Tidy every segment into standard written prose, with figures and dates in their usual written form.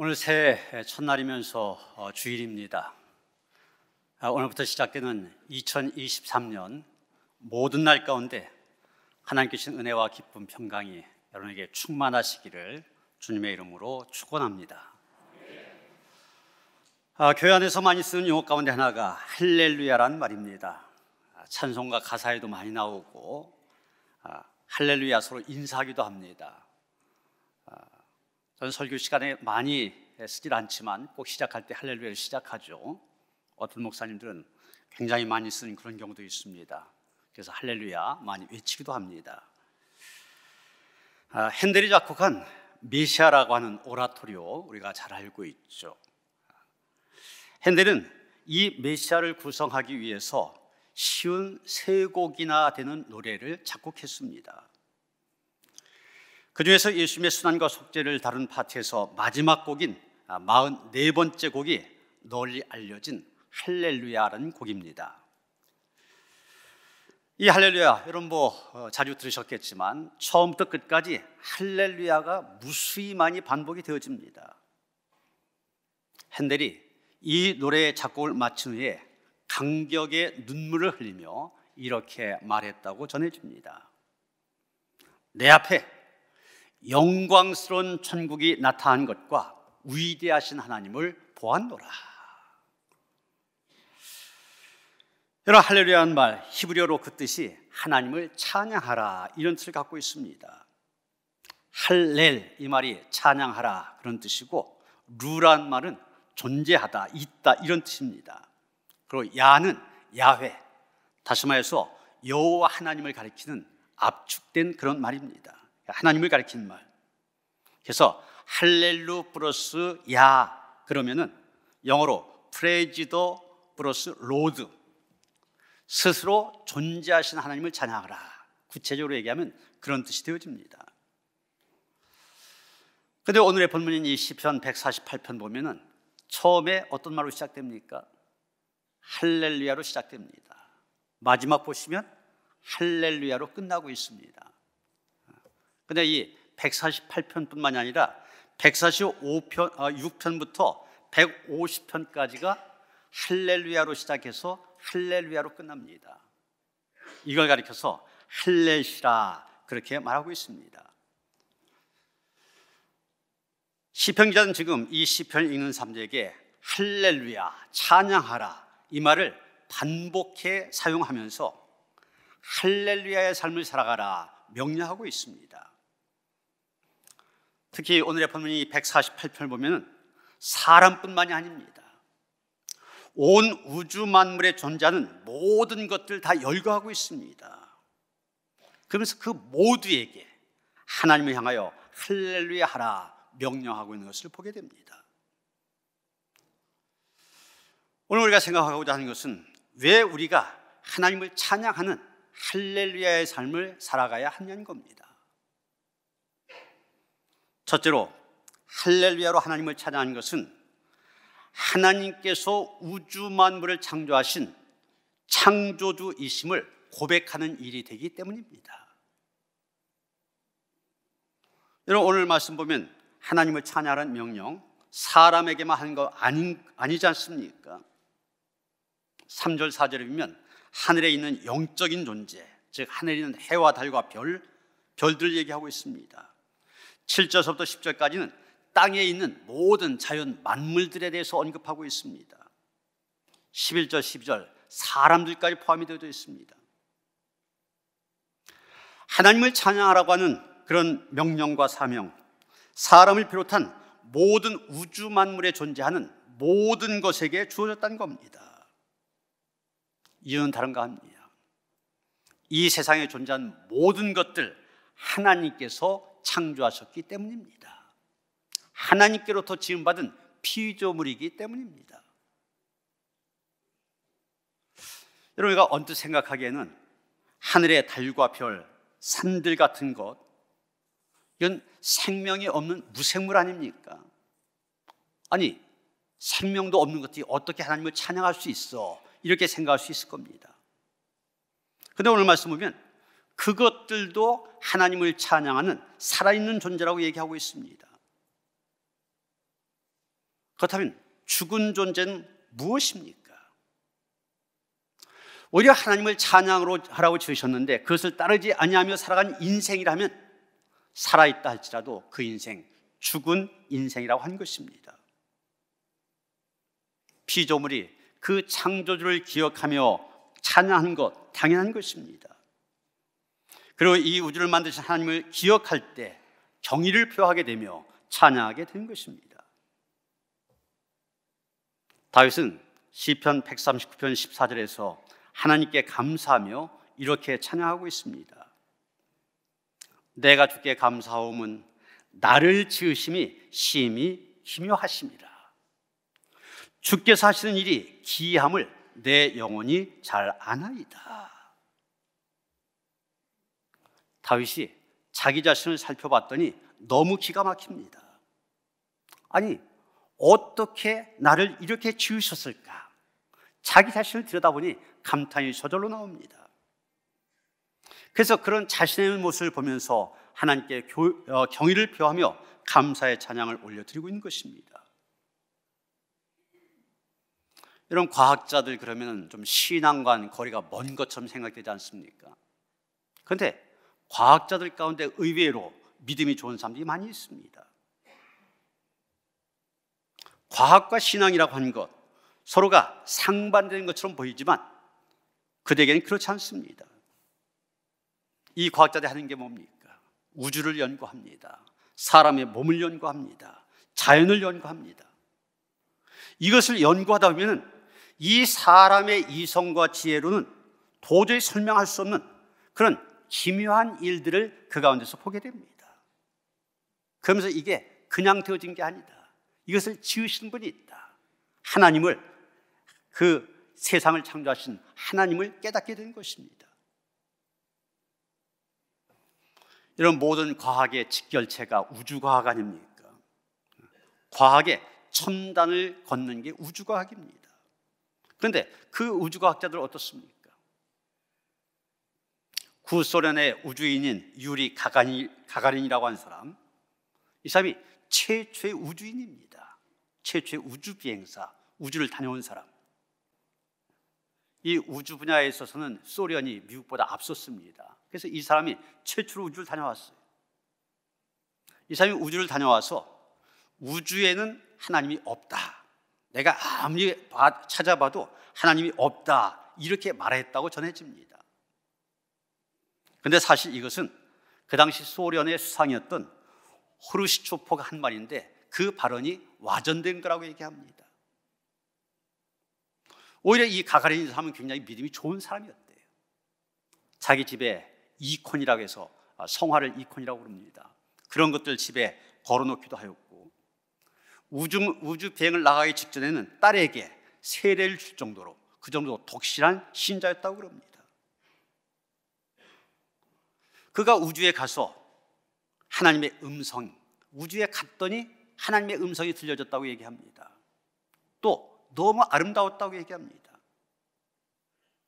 오늘 새해 첫날이면서 주일입니다. 오늘부터 시작되는 2023년 모든 날 가운데 하나님께 주신 은혜와 기쁨, 평강이 여러분에게 충만하시기를 주님의 이름으로 축원합니다. 교회 안에서 많이 쓰는 용어 가운데 하나가 할렐루야란 말입니다. 찬송가 가사에도 많이 나오고 할렐루야 서로 인사하기도 합니다. 저는 설교 시간에 많이 쓰질 않지만 꼭 시작할 때 할렐루야를 시작하죠. 어떤 목사님들은 굉장히 많이 쓰는 그런 경우도 있습니다. 그래서 할렐루야 많이 외치기도 합니다. 핸델이 작곡한 메시아라고 하는 오라토리오 우리가 잘 알고 있죠. 핸델은 이 메시아를 구성하기 위해서 쉬운 3곡이나 되는 노래를 작곡했습니다. 그 중에서 예수님의 순환과 속죄를 다룬 파트에서 마지막 곡인 44번째 곡이 널리 알려진 할렐루야라는 곡입니다. 이 할렐루야, 여러분 자주 들으셨겠지만 처음부터 끝까지 할렐루야가 무수히 많이 반복이 되어집니다. 핸델이 이 노래의 작곡을 마친 후에 감격의 눈물을 흘리며 이렇게 말했다고 전해집니다. 내 앞에 영광스러운 천국이 나타난 것과 위대하신 하나님을 보았노라. 여러분, 할렐루야는 말 히브리어로 그 뜻이 하나님을 찬양하라 이런 뜻을 갖고 있습니다. 할렐 이 말이 찬양하라 그런 뜻이고, 루란 말은 존재하다, 있다 이런 뜻입니다. 그리고 야는 야훼, 다시 말해서 여호와 하나님을 가리키는 압축된 그런 말입니다. 하나님을 가리키는 말. 그래서 할렐루 플러스 야 그러면은 영어로 프레이지도 플러스 로드, 스스로 존재하신 하나님을 찬양하라. 구체적으로 얘기하면 그런 뜻이 되어집니다. 그런데 오늘의 본문인 이 시편 148편 보면은 처음에 어떤 말로 시작됩니까? 할렐루야로 시작됩니다. 마지막 보시면 할렐루야로 끝나고 있습니다. 근데 이 148편뿐만이 아니라 146편부터 150편까지가 할렐루야로 시작해서 할렐루야로 끝납니다. 이걸 가리켜서 할렐시라 그렇게 말하고 있습니다. 시편 기자는 지금 이 시편을 읽는 사람들에게 할렐루야, 찬양하라 이 말을 반복해 사용하면서 할렐루야의 삶을 살아가라 명령하고 있습니다. 특히 오늘의 본문이 148편을 보면 사람뿐만이 아닙니다. 온 우주 만물에 존재하는 모든 것들 다 열거하고 있습니다. 그러면서 그 모두에게 하나님을 향하여 할렐루야 하라 명령하고 있는 것을 보게 됩니다. 오늘 우리가 생각하고자 하는 것은 왜 우리가 하나님을 찬양하는 할렐루야의 삶을 살아가야 하냐는 겁니다. 첫째로 할렐루야로 하나님을 찬양하는 것은 하나님께서 우주 만물을 창조하신 창조주이심을 고백하는 일이 되기 때문입니다. 여러분, 오늘 말씀 보면 하나님을 찬양하는 명령 사람에게만 하는 거 아니지 않습니까? 3절 4절에 보면 하늘에 있는 영적인 존재, 즉 하늘에 있는 해와 달과 별들을 얘기하고 있습니다. 7절부터 10절까지는 땅에 있는 모든 자연 만물들에 대해서 언급하고 있습니다. 11절, 12절 사람들까지 포함이 되어 있습니다. 하나님을 찬양하라고 하는 그런 명령과 사명, 사람을 비롯한 모든 우주 만물에 존재하는 모든 것에게 주어졌다는 겁니다. 이유는 다른가 합니다. 이 세상에 존재하는 모든 것들 하나님께서 창조하셨기 때문입니다. 하나님께로부터 지음받은 피조물이기 때문입니다. 여러분, 우리가 언뜻 생각하기에는 하늘의 달과 별, 산들 같은 것, 이건 생명이 없는 무생물 아닙니까? 아니, 생명도 없는 것들이 어떻게 하나님을 찬양할 수 있어? 이렇게 생각할 수 있을 겁니다. 그런데 오늘 말씀 보면 그것들도 하나님을 찬양하는 살아있는 존재라고 얘기하고 있습니다. 그렇다면 죽은 존재는 무엇입니까? 오히려 하나님을 찬양으로 하라고 지으셨는데 그것을 따르지 아니하며 살아간 인생이라면 살아있다 할지라도 그 인생, 죽은 인생이라고 한 것입니다. 피조물이 그 창조주를 기억하며 찬양하는 것 당연한 것입니다. 그리고 이 우주를 만드신 하나님을 기억할 때 경의를 표하게 되며 찬양하게 된 것입니다. 다윗은 시편 139편 14절에서 하나님께 감사하며 이렇게 찬양하고 있습니다. 내가 주께 감사하오면 나를 지으심이 심히 기묘하심이라. 주께서 하시는 일이 기이함을 내 영혼이 잘 아나이다. 다윗이 자기 자신을 살펴봤더니 너무 기가 막힙니다. 아니, 어떻게 나를 이렇게 지으셨을까? 자기 자신을 들여다보니 감탄이 저절로 나옵니다. 그래서 그런 자신의 모습을 보면서 하나님께 경의를 표하며 감사의 찬양을 올려드리고 있는 것입니다. 이런 과학자들 그러면 좀 신앙과 거리가 먼 것처럼 생각되지 않습니까? 그런데 과학자들 가운데 의외로 믿음이 좋은 사람들이 많이 있습니다. 과학과 신앙이라고 하는 것 서로가 상반되는 것처럼 보이지만 그들에게는 그렇지 않습니다. 이 과학자들이 하는 게 뭡니까? 우주를 연구합니다. 사람의 몸을 연구합니다. 자연을 연구합니다. 이것을 연구하다 보면 이 사람의 이성과 지혜로는 도저히 설명할 수 없는 그런 기묘한 일들을 그 가운데서 보게 됩니다. 그러면서 이게 그냥 되어진 게 아니다. 이것을 지으신 분이 있다. 하나님을, 그 세상을 창조하신 하나님을 깨닫게 된 것입니다. 이런 모든 과학의 직결체가 우주과학 아닙니까? 과학의 첨단을 걷는 게 우주과학입니다. 그런데 그 우주과학자들 어떻습니까? 구소련의 우주인인 유리 가가린이라고 하는 사람, 이 사람이 최초의 우주인입니다. 최초의 우주 비행사, 우주를 다녀온 사람. 이 우주 분야에 있어서는 소련이 미국보다 앞섰습니다. 그래서 이 사람이 최초로 우주를 다녀왔어요. 이 사람이 우주를 다녀와서 우주에는 하나님이 없다, 내가 아무리 찾아봐도 하나님이 없다, 이렇게 말했다고 전해집니다. 그런데 사실 이것은 그 당시 소련의 수상이었던 호르시초프가 한 말인데 그 발언이 와전된 거라고 얘기합니다. 오히려 이 가가린이 사람은 굉장히 믿음이 좋은 사람이었대요. 자기 집에 이콘이라고 해서 성화를 이콘이라고 부릅니다. 그런 것들 집에 걸어놓기도 하였고, 우주 비행을 나가기 직전에는 딸에게 세례를 줄 정도로 그 정도로 독실한 신자였다고 그럽니다. 그가 우주에 가서 하나님의 음성, 우주에 갔더니 하나님의 음성이 들려졌다고 얘기합니다. 또 너무 아름다웠다고 얘기합니다.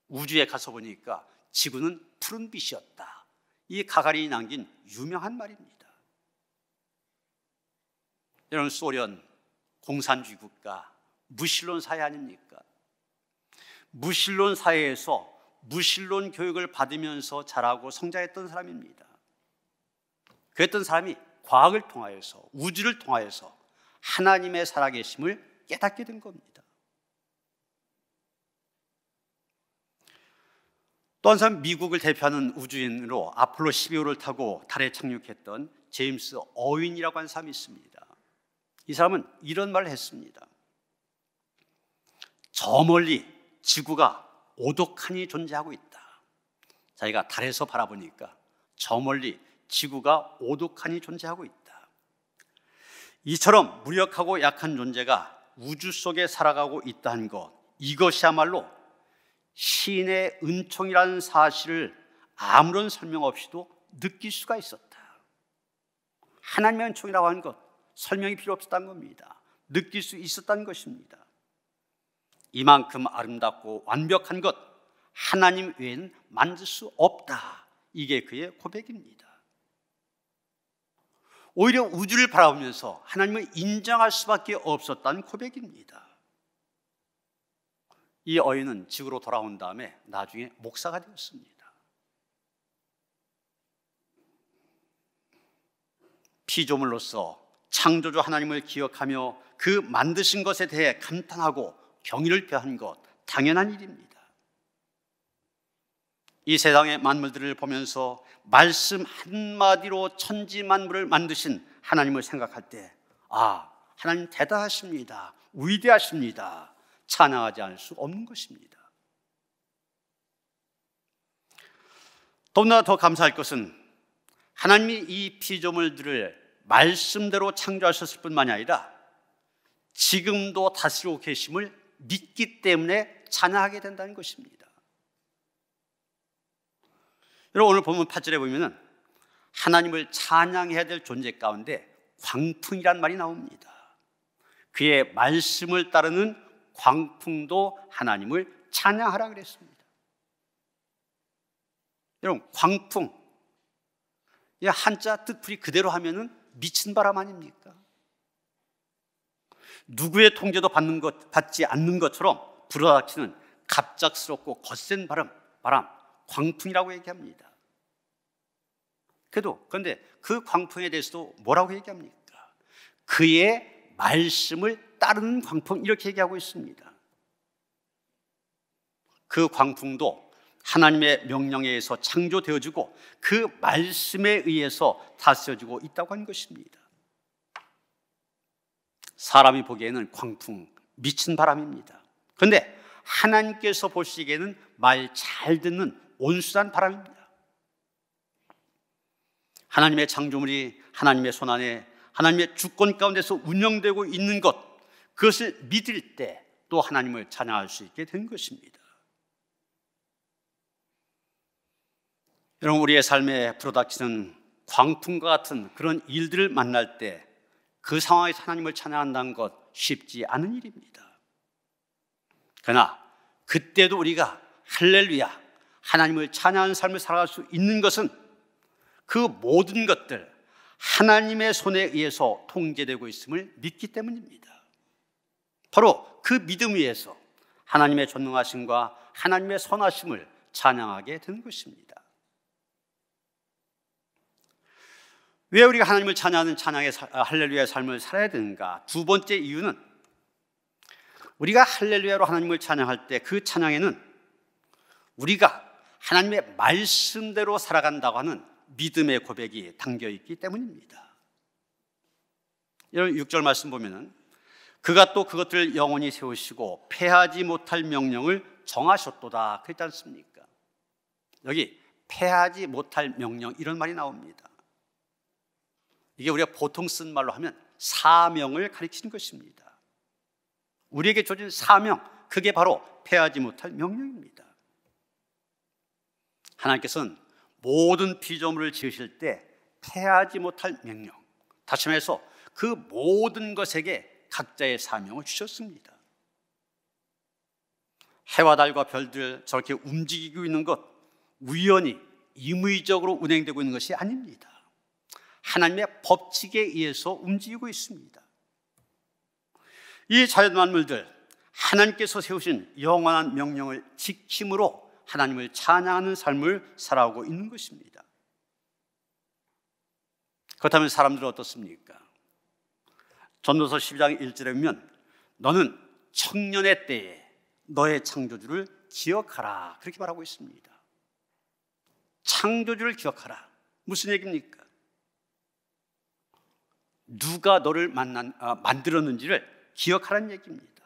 우주에 가서 보니까 지구는 푸른 빛이었다. 이 가가린이 남긴 유명한 말입니다. 여러분, 소련 공산주의 국가, 무신론 사회 아닙니까? 무신론 사회에서 무신론 교육을 받으면서 자라고 성장했던 사람입니다. 그랬던 사람이 과학을 통하여서, 우주를 통하여서 하나님의 살아계심을 깨닫게 된 겁니다. 또 한 사람, 미국을 대표하는 우주인으로 아폴로 12호를 타고 달에 착륙했던 제임스 어윈이라고 하는 사람이 있습니다. 이 사람은 이런 말을 했습니다. 저 멀리 지구가 오독하니 존재하고 있다. 자기가 달에서 바라보니까 저 멀리 지구가 오독하니 존재하고 있다. 이처럼 무력하고 약한 존재가 우주 속에 살아가고 있다는 것, 이것이야말로 신의 은총이라는 사실을 아무런 설명 없이도 느낄 수가 있었다. 하나님의 은총이라고 하는 것, 설명이 필요 없었다는 겁니다. 느낄 수 있었다는 것입니다. 이만큼 아름답고 완벽한 것, 하나님 외에는 만들 수 없다. 이게 그의 고백입니다. 오히려 우주를 바라보면서 하나님을 인정할 수밖에 없었다는 고백입니다. 이 어인은 지구로 돌아온 다음에 나중에 목사가 되었습니다. 피조물로서 창조주 하나님을 기억하며 그 만드신 것에 대해 감탄하고 경의를 표한 것, 당연한 일입니다. 이 세상의 만물들을 보면서 말씀 한마디로 천지 만물을 만드신 하나님을 생각할 때, 아, 하나님 대단하십니다, 위대하십니다, 찬양하지 않을 수 없는 것입니다. 너무나 더 감사할 것은 하나님이 이 피조물들을 말씀대로 창조하셨을 뿐만이 아니라 지금도 다스리고 계심을 믿기 때문에 찬양하게 된다는 것입니다. 여러분, 오늘 본문 8절에 보면 하나님을 찬양해야 될 존재 가운데 광풍이란 말이 나옵니다. 그의 말씀을 따르는 광풍도 하나님을 찬양하라 그랬습니다. 여러분, 광풍, 이 한자 뜻풀이 그대로 하면은 미친 바람 아닙니까? 누구의 통제도 받지 않는 것처럼 불어닥치는 갑작스럽고 거센 바람, 광풍이라고 얘기합니다. 그런데 그 광풍에 대해서도 뭐라고 얘기합니까? 그의 말씀을 따르는 광풍, 이렇게 얘기하고 있습니다. 그 광풍도 하나님의 명령에 의해서 창조되어지고 그 말씀에 의해서 다스려지고 있다고 하는 것입니다. 사람이 보기에는 광풍, 미친 바람입니다. 그런데 하나님께서 보시기에는 말 잘 듣는 온순한 바람입니다. 하나님의 창조물이 하나님의 손안에, 하나님의 주권 가운데서 운영되고 있는 것, 그것을 믿을 때 또 하나님을 찬양할 수 있게 된 것입니다. 여러분, 우리의 삶에 불어닥치는 광풍과 같은 그런 일들을 만날 때 그 상황에서 하나님을 찬양한다는 것 쉽지 않은 일입니다. 그러나 그때도 우리가 할렐루야, 하나님을 찬양하는 삶을 살아갈 수 있는 것은 그 모든 것들 하나님의 손에 의해서 통제되고 있음을 믿기 때문입니다. 바로 그 믿음 위에서 하나님의 전능하심과 하나님의 선하심을 찬양하게 되는 것입니다. 왜 우리가 하나님을 찬양하는 할렐루야의 삶을 살아야 되는가? 두 번째 이유는 우리가 할렐루야로 하나님을 찬양할 때 그 찬양에는 우리가 하나님의 말씀대로 살아간다고 하는 믿음의 고백이 담겨있기 때문입니다. 여러분, 6절 말씀 보면은 그가 또 그것들을 영원히 세우시고 패하지 못할 명령을 정하셨도다 그랬지 않습니까? 여기 패하지 못할 명령, 이런 말이 나옵니다. 이게 우리가 보통 쓴 말로 하면 사명을 가리키는 것입니다. 우리에게 주어진 사명, 그게 바로 패하지 못할 명령입니다. 하나님께서는 모든 피조물을 지으실 때 패하지 못할 명령, 다시 말해서 그 모든 것에게 각자의 사명을 주셨습니다. 해와 달과 별들 저렇게 움직이고 있는 것, 우연히 임의적으로 운행되고 있는 것이 아닙니다. 하나님의 법칙에 의해서 움직이고 있습니다. 이 자연 만물들, 하나님께서 세우신 영원한 명령을 지킴으로 하나님을 찬양하는 삶을 살아오고 있는 것입니다. 그렇다면 사람들은 어떻습니까? 전도서 12장 1절에 보면 너는 청년의 때에 너의 창조주를 기억하라, 그렇게 말하고 있습니다. 창조주를 기억하라. 무슨 얘기입니까? 누가 너를 만들었는지를 기억하라는 얘기입니다.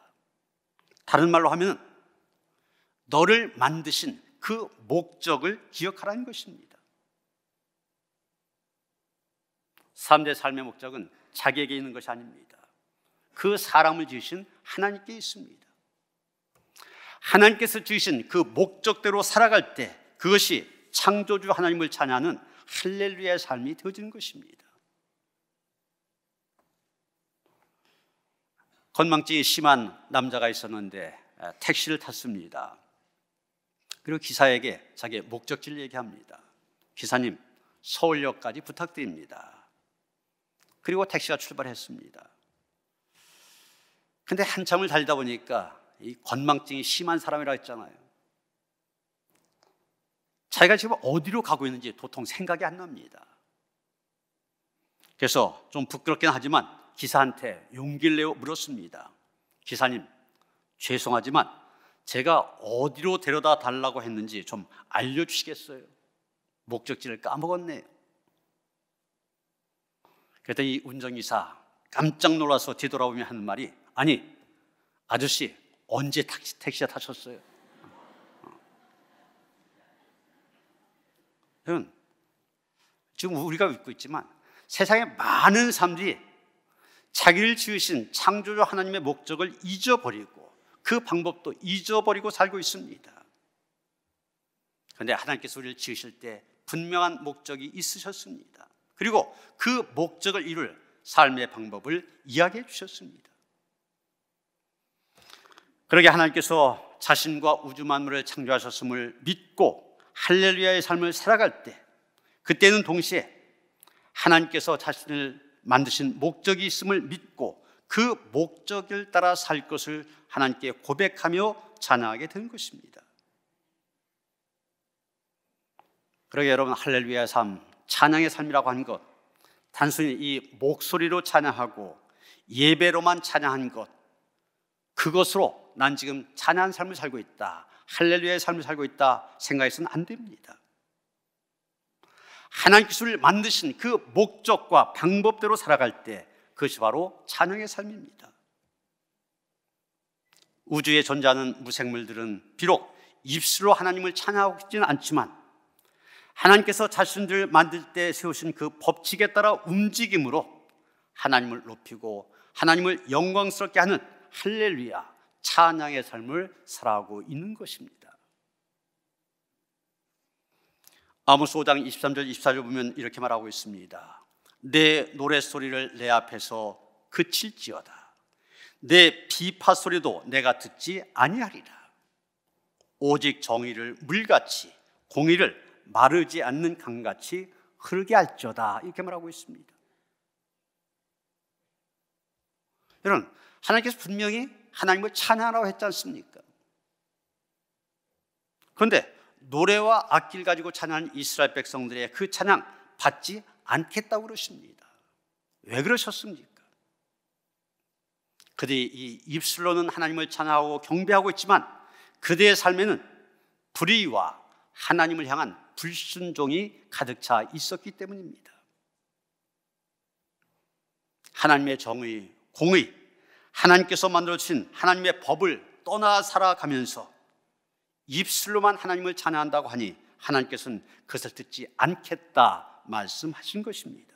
다른 말로 하면 너를 만드신 그 목적을 기억하라는 것입니다. 삶의 목적은 자기에게 있는 것이 아닙니다. 그 사람을 지으신 하나님께 있습니다. 하나님께서 지으신 그 목적대로 살아갈 때 그것이 창조주 하나님을 찬양하는 할렐루야의 삶이 되어지는 것입니다. 건망증이 심한 남자가 있었는데 택시를 탔습니다. 그리고 기사에게 자기의 목적지를 얘기합니다. 기사님, 서울역까지 부탁드립니다. 그리고 택시가 출발했습니다. 근데 한참을 달리다 보니까 이 건망증이 심한 사람이라 했잖아요. 자기가 지금 어디로 가고 있는지 도통 생각이 안 납니다. 그래서 좀 부끄럽긴 하지만 기사한테 용기를 내어 물었습니다. 기사님, 죄송하지만 제가 어디로 데려다 달라고 했는지 좀 알려주시겠어요? 목적지를 까먹었네요. 그랬더니 이 운전기사 깜짝 놀라서 뒤돌아보며 하는 말이, 아니, 아저씨 언제 택시에 타셨어요? 여러분, 지금 우리가 믿고 있지만 세상에 많은 사람들이 자기를 지으신 창조주 하나님의 목적을 잊어버리고 그 방법도 잊어버리고 살고 있습니다. 그런데 하나님께서 우리를 지으실 때 분명한 목적이 있으셨습니다. 그리고 그 목적을 이룰 삶의 방법을 이야기해 주셨습니다. 그러게 하나님께서 자신과 우주 만물을 창조하셨음을 믿고 할렐루야의 삶을 살아갈 때, 그때는 동시에 하나님께서 자신을 만드신 목적이 있음을 믿고 그 목적을 따라 살 것을 하나님께 고백하며 찬양하게 되는 것입니다. 그러게 여러분, 할렐루야의 삶, 찬양의 삶이라고 하는 것, 단순히 이 목소리로 찬양하고 예배로만 찬양한 것, 그것으로 난 지금 찬양한 삶을 살고 있다, 할렐루야의 삶을 살고 있다 생각해서는 안 됩니다. 하나님께서 우리를 만드신 그 목적과 방법대로 살아갈 때 그것이 바로 찬양의 삶입니다. 우주에 존재하는 무생물들은 비록 입술로 하나님을 찬양하고 있지는 않지만 하나님께서 자신들을 만들 때 세우신 그 법칙에 따라 움직임으로 하나님을 높이고 하나님을 영광스럽게 하는 할렐루야, 찬양의 삶을 살아가고 있는 것입니다. 아모스 5장 23절 24절 보면 이렇게 말하고 있습니다. 내 노랫소리를 내 앞에서 그칠지어다. 내 비파 소리도 내가 듣지 아니하리라. 오직 정의를 물같이, 공의를 마르지 않는 강같이 흐르게 할지어다. 이렇게 말하고 있습니다. 여러분, 하나님께서 분명히 하나님을 찬양하라고 했지 않습니까? 그런데 노래와 악기를 가지고 찬양하는 이스라엘 백성들의 그 찬양 받지 않겠다고 그러십니다. 왜 그러셨습니까? 그들이 이 입술로는 하나님을 찬양하고 경배하고 있지만 그들의 삶에는 불의와 하나님을 향한 불순종이 가득 차 있었기 때문입니다. 하나님의 정의, 공의, 하나님께서 만들어주신 하나님의 법을 떠나 살아가면서 입술로만 하나님을 찬양한다고 하니 하나님께서는 그것을 듣지 않겠다 말씀하신 것입니다.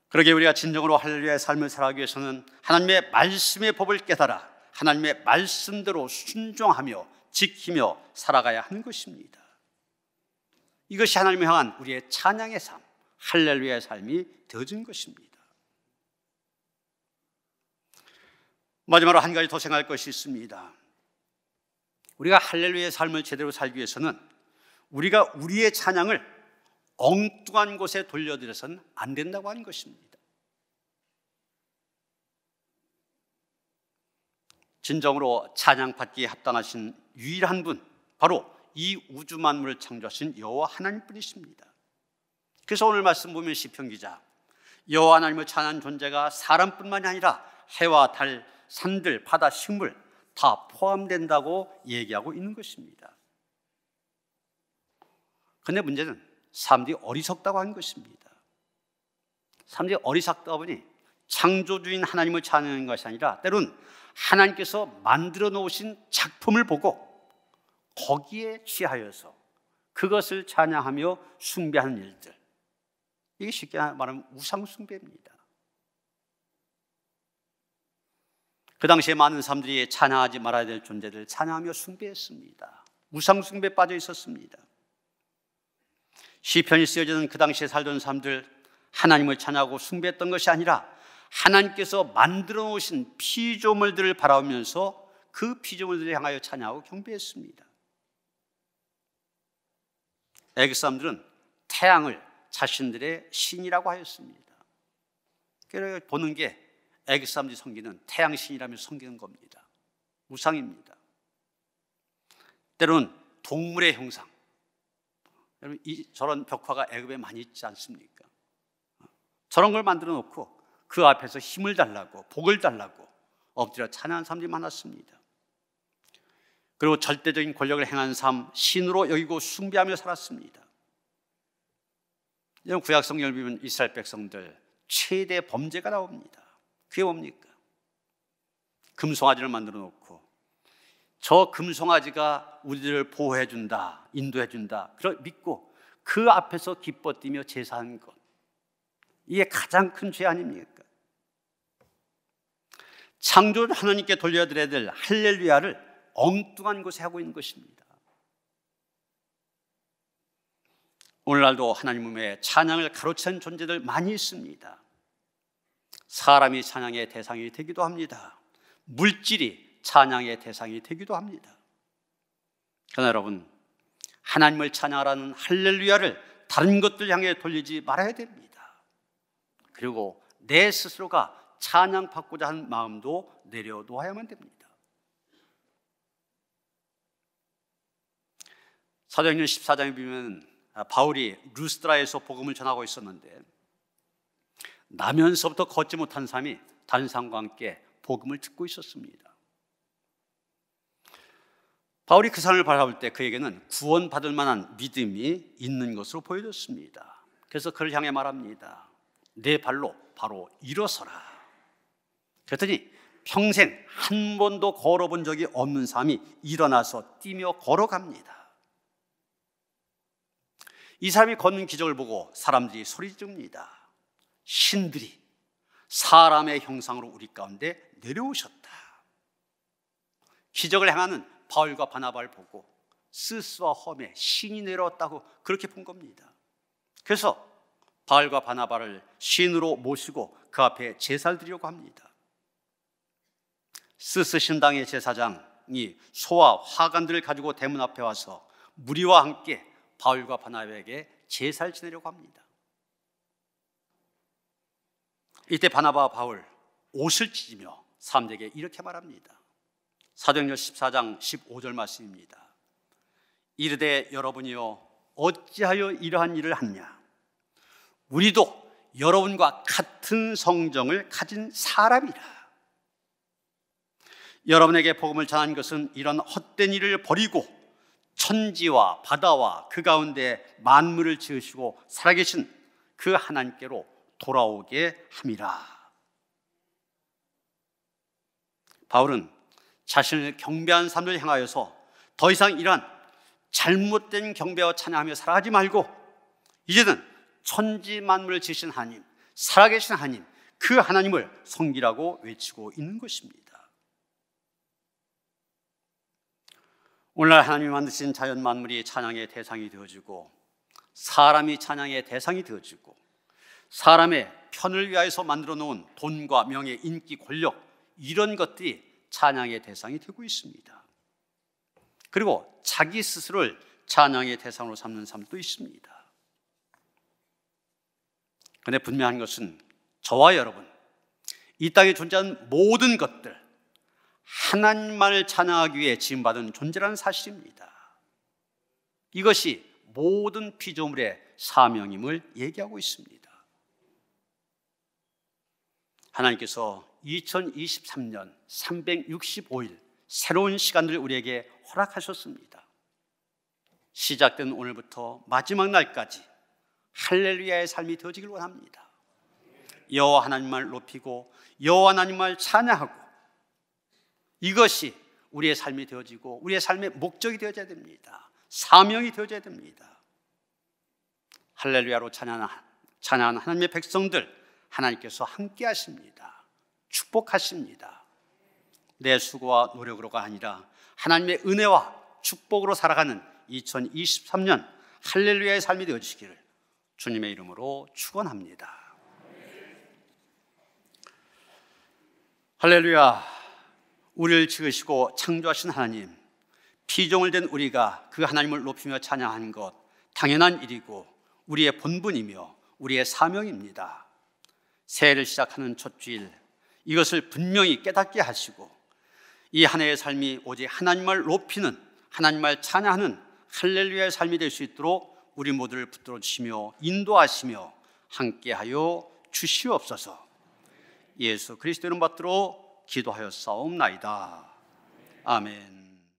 그러게 우리가 진정으로 할렐루야의 삶을 살아가기 위해서는 하나님의 말씀의 법을 깨달아 하나님의 말씀대로 순종하며 지키며 살아가야 하는 것입니다. 이것이 하나님을 향한 우리의 찬양의 삶, 할렐루야의 삶이 되어진 것입니다. 마지막으로 한 가지 더 생각할 것이 있습니다. 우리가 할렐루야의 삶을 제대로 살기 위해서는 우리가 우리의 찬양을 엉뚱한 곳에 돌려드려서는 안 된다고 하는 것입니다. 진정으로 찬양받기에 합당하신 유일한 분, 바로 이 우주 만물을 창조하신 여호와 하나님뿐이십니다. 그래서 오늘 말씀 보면 시편 기자, 여호와 하나님을 찬양하는 존재가 사람뿐만이 아니라 해와 달, 산들, 바다, 식물 다 포함된다고 얘기하고 있는 것입니다. 그런데 문제는 사람들이 어리석다고 하는 것입니다. 사람들이 어리석다 보니 창조주인 하나님을 찬양하는 것이 아니라 때로는 하나님께서 만들어 놓으신 작품을 보고 거기에 취하여서 그것을 찬양하며 숭배하는 일들, 이게 쉽게 말하면 우상 숭배입니다. 그 당시에 많은 사람들이 찬양하지 말아야 될 존재들을 찬양하며 숭배했습니다. 우상 숭배에 빠져 있었습니다. 시편이 쓰여지는 그 당시에 살던 사람들, 하나님을 찬양하고 숭배했던 것이 아니라 하나님께서 만들어 놓으신 피조물들을 바라보면서 그 피조물들을 향하여 찬양하고 경배했습니다. 애굽 사람들은 태양을 자신들의 신이라고 하였습니다. 그래서 보는 게 애굽 사람들이 섬기는 태양신이라며 섬기는 겁니다. 우상입니다. 때로는 동물의 형상. 여러분, 저런 벽화가 애굽에 많이 있지 않습니까? 저런 걸 만들어 놓고 그 앞에서 힘을 달라고, 복을 달라고 엎드려 찬양하는 사람들이 많았습니다. 그리고 절대적인 권력을 행한 삶, 신으로 여기고 숭배하며 살았습니다. 이런 구약 성경을 보면 이스라엘 백성들 최대 범죄가 나옵니다. 그게 뭡니까? 금송아지를 만들어 놓고 저 금송아지가 우리들을 보호해 준다, 인도해 준다, 그걸 믿고 그 앞에서 기뻐 뛰며 제사하는 것, 이게 가장 큰 죄 아닙니까? 창조주 하나님께 돌려드려야 될 할렐루야를 엉뚱한 곳에 하고 있는 것입니다. 오늘날도 하나님의 찬양을 가로챈 존재들 많이 있습니다. 사람이 찬양의 대상이 되기도 합니다. 물질이 찬양의 대상이 되기도 합니다. 그러나 여러분, 하나님을 찬양하라는 할렐루야를 다른 것들 향해 돌리지 말아야 됩니다. 그리고 내 스스로가 찬양받고자 하는 마음도 내려놓아야만 됩니다. 사도행전 14장에 보면 바울이 루스드라에서 복음을 전하고 있었는데 나면서부터 걷지 못한 사람이 다른 사람과 함께 복음을 듣고 있었습니다. 바울이 그 사람을 바라볼 때 그에게는 구원받을 만한 믿음이 있는 것으로 보여졌습니다. 그래서 그를 향해 말합니다. 내 발로 바로 일어서라. 그랬더니 평생 한 번도 걸어본 적이 없는 사람이 일어나서 뛰며 걸어갑니다. 이 사람이 걷는 기적을 보고 사람들이 소리 지릅니다. 신들이 사람의 형상으로 우리 가운데 내려오셨다. 기적을 행하는 바울과 바나바를 보고 스스와 험에 신이 내려왔다고 그렇게 본 겁니다. 그래서 바울과 바나바를 신으로 모시고 그 앞에 제사를 드리려고 합니다. 스스 신당의 제사장이 소와 화관들을 가지고 대문 앞에 와서 무리와 함께 바울과 바나바에게 제사를 지내려고 합니다. 이때 바나바와 바울 옷을 찢으며 사람들에게 이렇게 말합니다. 사도행전 14장 15절 말씀입니다. 이르되 여러분이여 어찌하여 이러한 일을 하느냐? 우리도 여러분과 같은 성정을 가진 사람이라. 여러분에게 복음을 전한 것은 이런 헛된 일을 버리고 천지와 바다와 그 가운데 만물을 지으시고 살아계신 그 하나님께로 돌아오게 함이라. 바울은 자신을 경배한 사람들을 향하여서 더 이상 이러한 잘못된 경배와 찬양하며 살아가지 말고 이제는 천지 만물을 지으신 하나님, 살아계신 하나님, 그 하나님을 섬기라고 외치고 있는 것입니다. 오늘날 하나님이 만드신 자연 만물이 찬양의 대상이 되어지고 사람이 찬양의 대상이 되어지고 사람의 편을 위하여서 만들어 놓은 돈과 명예, 인기, 권력 이런 것들이 찬양의 대상이 되고 있습니다. 그리고 자기 스스로를 찬양의 대상으로 삼는 사람도 있습니다. 그런데 분명한 것은 저와 여러분, 이 땅에 존재하는 모든 것들 하나님만을 찬양하기 위해 지음받은 존재라는 사실입니다. 이것이 모든 피조물의 사명임을 얘기하고 있습니다. 하나님께서 2023년 365일 새로운 시간을 우리에게 허락하셨습니다. 시작된 오늘부터 마지막 날까지 할렐루야의 삶이 되어지길 원합니다. 여호와 하나님을 높이고 여호와 하나님을 찬양하고 이것이 우리의 삶이 되어지고 우리의 삶의 목적이 되어져야 됩니다. 사명이 되어져야 됩니다. 할렐루야로 찬양하는 하나님의 백성들 하나님께서 함께 하십니다. 축복하십니다. 내 수고와 노력으로가 아니라 하나님의 은혜와 축복으로 살아가는 2023년 할렐루야의 삶이 되어지기를 주님의 이름으로 축원합니다. 할렐루야. 우리를 지으시고 창조하신 하나님, 피조물 된 우리가 그 하나님을 높이며 찬양하는 것 당연한 일이고 우리의 본분이며 우리의 사명입니다. 새해를 시작하는 첫 주일, 이것을 분명히 깨닫게 하시고 이 한 해의 삶이 오직 하나님을 높이는, 하나님을 찬양하는 할렐루야의 삶이 될 수 있도록 우리 모두를 붙들어 주시며 인도하시며 함께하여 주시옵소서. 예수 그리스도 이름 받들어 기도하여 싸움나이다. 아멘.